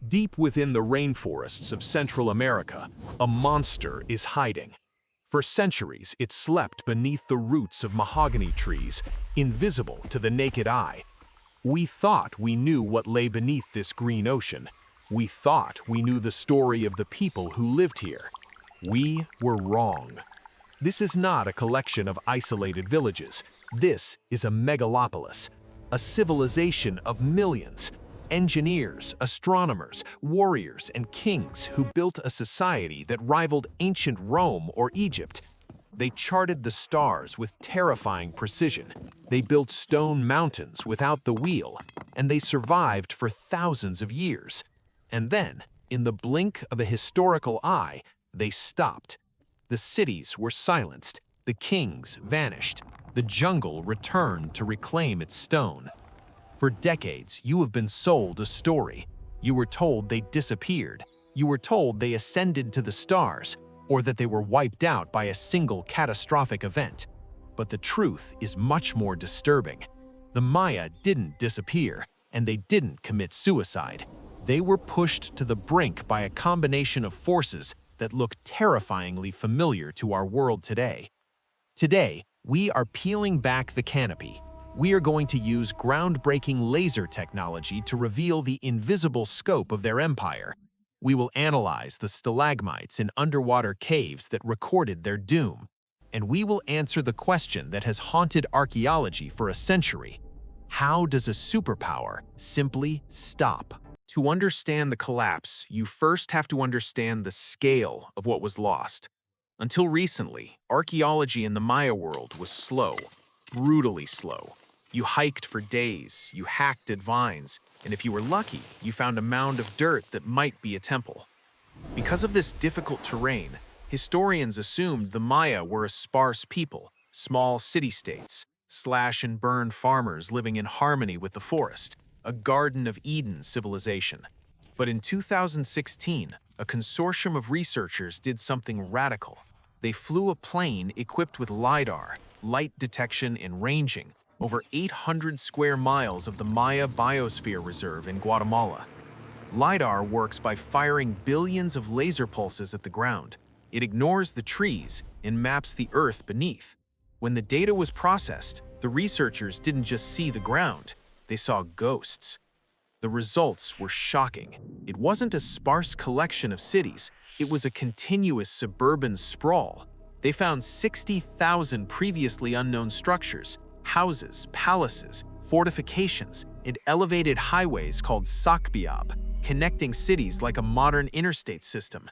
Deep within the rainforests of Central America, a monster is hiding. For centuries, it slept beneath the roots of mahogany trees, invisible to the naked eye. We thought we knew what lay beneath this green ocean. We thought we knew the story of the people who lived here. We were wrong. This is not a collection of isolated villages. This is a megalopolis, a civilization of millions. Engineers, astronomers, warriors, and kings who built a society that rivaled ancient Rome or Egypt. They charted the stars with terrifying precision. They built stone mountains without the wheel, and they survived for thousands of years. And then, in the blink of a historical eye, they stopped. The cities were silenced, the kings vanished, the jungle returned to reclaim its stone. For decades, you have been sold a story. You were told they disappeared. You were told they ascended to the stars, or that they were wiped out by a single catastrophic event. But the truth is much more disturbing. The Maya didn't disappear, and they didn't commit suicide. They were pushed to the brink by a combination of forces that look terrifyingly familiar to our world today. Today, we are peeling back the canopy. We are going to use groundbreaking laser technology to reveal the invisible scope of their empire. We will analyze the stalagmites in underwater caves that recorded their doom. And we will answer the question that has haunted archaeology for a century. How does a superpower simply stop? To understand the collapse, you first have to understand the scale of what was lost. Until recently, archaeology in the Maya world was slow, brutally slow. You hiked for days, you hacked at vines, and if you were lucky, you found a mound of dirt that might be a temple. Because of this difficult terrain, historians assumed the Maya were a sparse people, small city-states, slash-and-burn farmers living in harmony with the forest, a Garden of Eden civilization. But in 2016, a consortium of researchers did something radical. They flew a plane equipped with LiDAR, light detection and ranging, over 800 square miles of the Maya Biosphere Reserve in Guatemala. LiDAR works by firing billions of laser pulses at the ground. It ignores the trees and maps the earth beneath. When the data was processed, the researchers didn't just see the ground, they saw ghosts. The results were shocking. It wasn't a sparse collection of cities, it was a continuous suburban sprawl. They found 60,000 previously unknown structures, houses, palaces, fortifications, and elevated highways called sakbiab, connecting cities like a modern interstate system.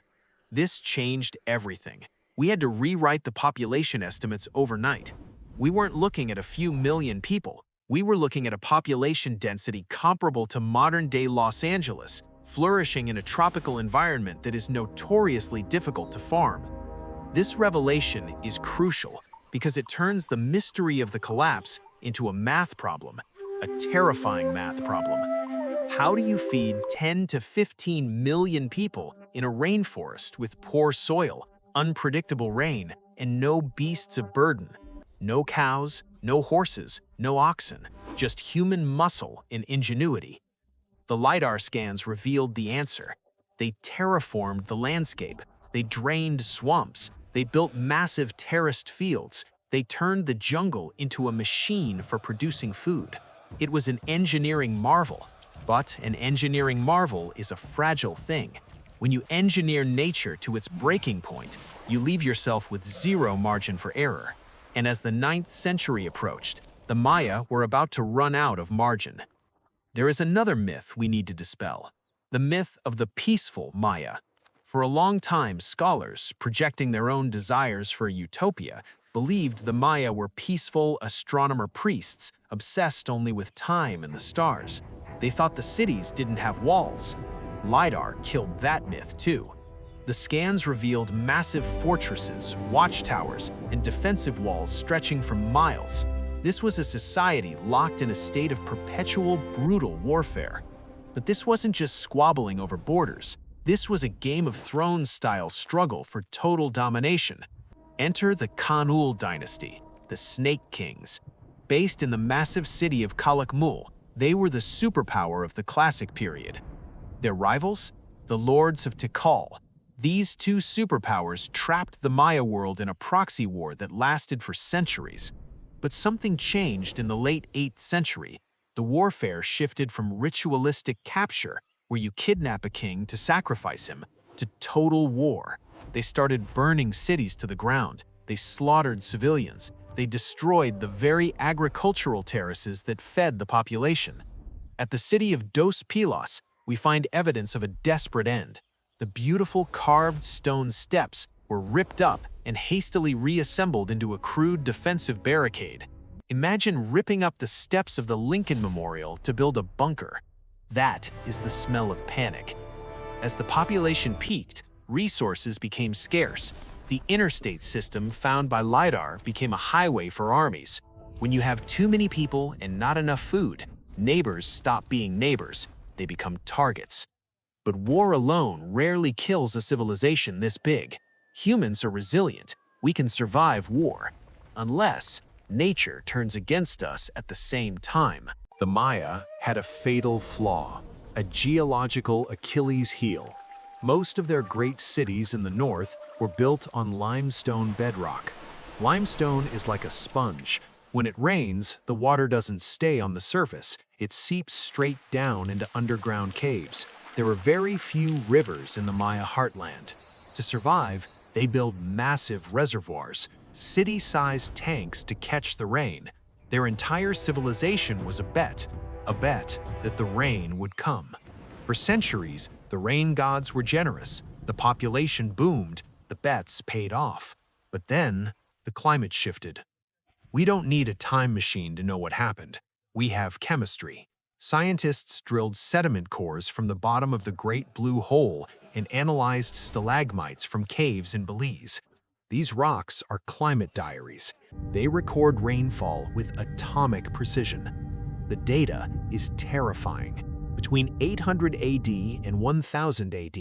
This changed everything. We had to rewrite the population estimates overnight. We weren't looking at a few million people. We were looking at a population density comparable to modern-day Los Angeles, flourishing in a tropical environment that is notoriously difficult to farm. This revelation is crucial because it turns the mystery of the collapse into a math problem, a terrifying math problem. How do you feed 10 to 15 million people in a rainforest with poor soil, unpredictable rain, and no beasts of burden? No cows, no horses, no oxen, just human muscle and ingenuity. The LiDAR scans revealed the answer. They terraformed the landscape. They drained swamps. They built massive terraced fields. They turned the jungle into a machine for producing food. It was an engineering marvel. But an engineering marvel is a fragile thing. When you engineer nature to its breaking point, you leave yourself with zero margin for error. And as the 9th century approached, the Maya were about to run out of margin. There is another myth we need to dispel, the myth of the peaceful Maya. For a long time, scholars, projecting their own desires for a utopia, believed the Maya were peaceful astronomer priests, obsessed only with time and the stars. They thought the cities didn't have walls. LiDAR killed that myth too. The scans revealed massive fortresses, watchtowers, and defensive walls stretching for miles. This was a society locked in a state of perpetual, brutal warfare. But this wasn't just squabbling over borders. This was a Game of Thrones-style struggle for total domination. Enter the Kanul dynasty, the Snake Kings. Based in the massive city of Calakmul, they were the superpower of the Classic period. Their rivals? The Lords of Tikal. These two superpowers trapped the Maya world in a proxy war that lasted for centuries. But something changed in the late 8th century. The warfare shifted from ritualistic capture, where you kidnap a king to sacrifice him, to total war. They started burning cities to the ground. They slaughtered civilians. They destroyed the very agricultural terraces that fed the population. At the city of Dos Pilas, we find evidence of a desperate end. The beautiful carved stone steps were ripped up and hastily reassembled into a crude defensive barricade. Imagine ripping up the steps of the Lincoln Memorial to build a bunker. That is the smell of panic. As the population peaked, resources became scarce. The interstate system found by LiDAR became a highway for armies. When you have too many people and not enough food, neighbors stop being neighbors. They become targets. But war alone rarely kills a civilization this big. Humans are resilient. We can survive war, unless nature turns against us at the same time. The Maya had a fatal flaw, a geological Achilles heel. Most of their great cities in the north were built on limestone bedrock. Limestone is like a sponge. When it rains, the water doesn't stay on the surface. It seeps straight down into underground caves. There were very few rivers in the Maya heartland. To survive, they built massive reservoirs, city-sized tanks to catch the rain. Their entire civilization was a bet that the rain would come. For centuries, the rain gods were generous. The population boomed. The bets paid off. But then, the climate shifted. We don't need a time machine to know what happened. We have chemistry. Scientists drilled sediment cores from the bottom of the Great Blue Hole and analyzed stalagmites from caves in Belize. These rocks are climate diaries. They record rainfall with atomic precision. The data is terrifying. Between 800 AD and 1000 AD,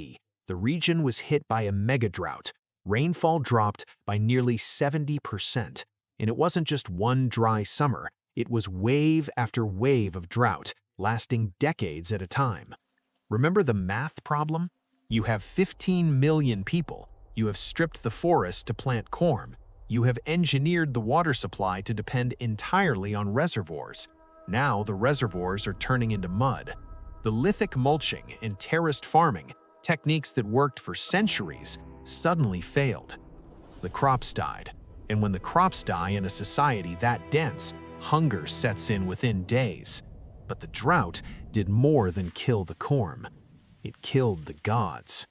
the region was hit by a mega drought. Rainfall dropped by nearly 70%. And it wasn't just one dry summer. It was wave after wave of drought, lasting decades at a time. Remember the math problem? You have 15 million people. You have stripped the forest to plant corn. You have engineered the water supply to depend entirely on reservoirs. Now the reservoirs are turning into mud. The lithic mulching and terraced farming, techniques that worked for centuries, suddenly failed. The crops died. And when the crops die in a society that dense, hunger sets in within days. But the drought did more than kill the corn. It killed the gods.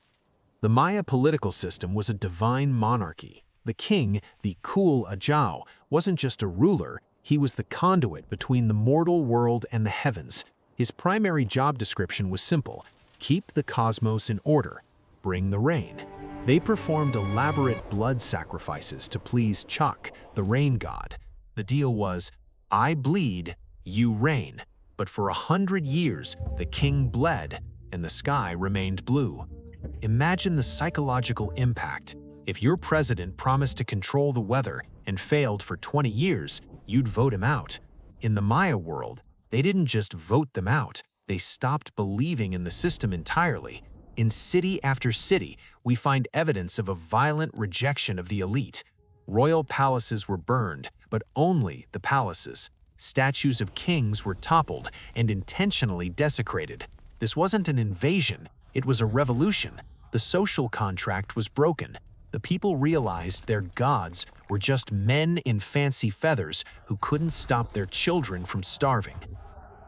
The Maya political system was a divine monarchy. The king, the Kul Ajau, wasn't just a ruler, he was the conduit between the mortal world and the heavens. His primary job description was simple: keep the cosmos in order, bring the rain. They performed elaborate blood sacrifices to please Chak, the rain god. The deal was, I bleed, you reign. But for 100 years, the king bled, and the sky remained blue. Imagine the psychological impact. If your president promised to control the weather and failed for 20 years, you'd vote him out. In the Maya world, they didn't just vote them out, they stopped believing in the system entirely. In city after city, we find evidence of a violent rejection of the elite. Royal palaces were burned, but only the palaces. Statues of kings were toppled and intentionally desecrated. This wasn't an invasion, it was a revolution. The social contract was broken. The people realized their gods were just men in fancy feathers who couldn't stop their children from starving.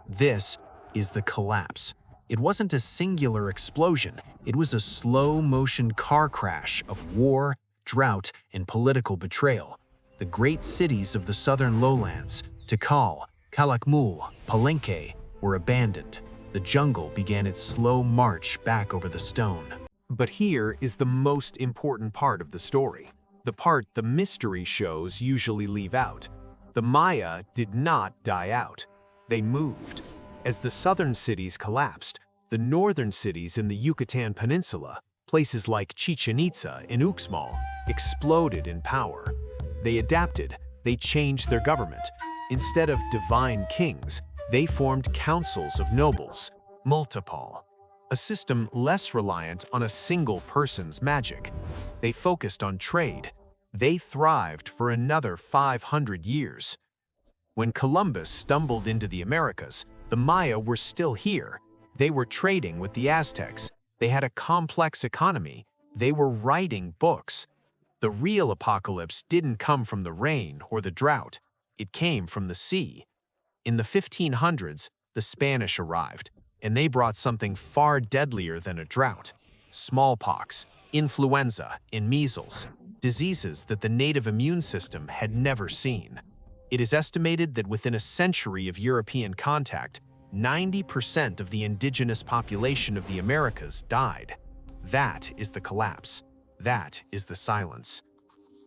This is the collapse. It wasn't a singular explosion, it was a slow-motion car crash of war, drought, and political betrayal. The great cities of the southern lowlands, Tikal, Calakmul, Palenque, were abandoned. The jungle began its slow march back over the stone. But here is the most important part of the story, the part the mystery shows usually leave out. The Maya did not die out. They moved. As the southern cities collapsed, the northern cities in the Yucatan Peninsula, places like Chichen Itza and Uxmal, exploded in power. They adapted, they changed their government. Instead of divine kings, they formed councils of nobles, multiple. a system less reliant on a single person's magic. They focused on trade. They thrived for another 500 years. When Columbus stumbled into the Americas, the Maya were still here. They were trading with the Aztecs. They had a complex economy. They were writing books. The real apocalypse didn't come from the rain or the drought. It came from the sea. In the 1500s, the Spanish arrived, and they brought something far deadlier than a drought: smallpox, influenza, and measles, diseases that the native immune system had never seen. It is estimated that within a century of European contact, 90% of the indigenous population of the Americas died. That is the collapse. That is the silence.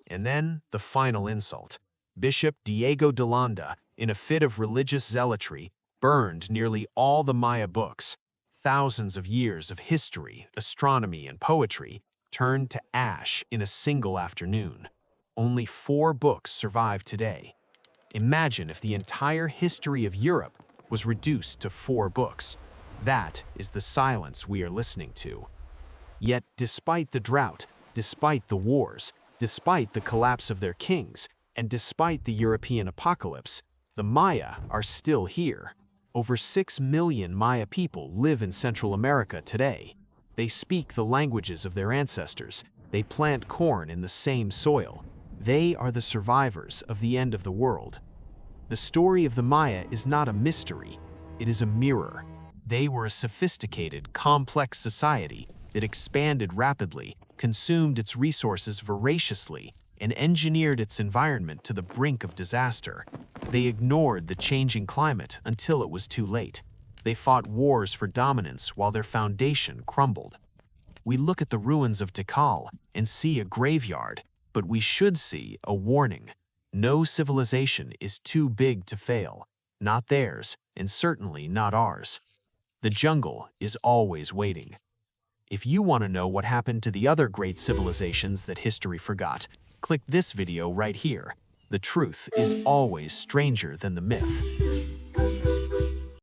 And then the final insult. Bishop Diego de Landa, in a fit of religious zealotry, burned nearly all the Maya books. Thousands of years of history, astronomy, and poetry turned to ash in a single afternoon. Only 4 books survive today. Imagine if the entire history of Europe was reduced to 4 books. That is the silence we are listening to. Yet, despite the drought, despite the wars, despite the collapse of their kings, and despite the European apocalypse, the Maya are still here. Over 6 million Maya people live in Central America today. They speak the languages of their ancestors. They plant corn in the same soil. They are the survivors of the end of the world. The story of the Maya is not a mystery. It is a mirror. They were a sophisticated, complex society that expanded rapidly, consumed its resources voraciously, and engineered its environment to the brink of disaster. They ignored the changing climate until it was too late. They fought wars for dominance while their foundation crumbled. We look at the ruins of Tikal and see a graveyard, but we should see a warning. No civilization is too big to fail. Not theirs, and certainly not ours. The jungle is always waiting. If you want to know what happened to the other great civilizations that history forgot, click this video right here. The truth is always stranger than the myth.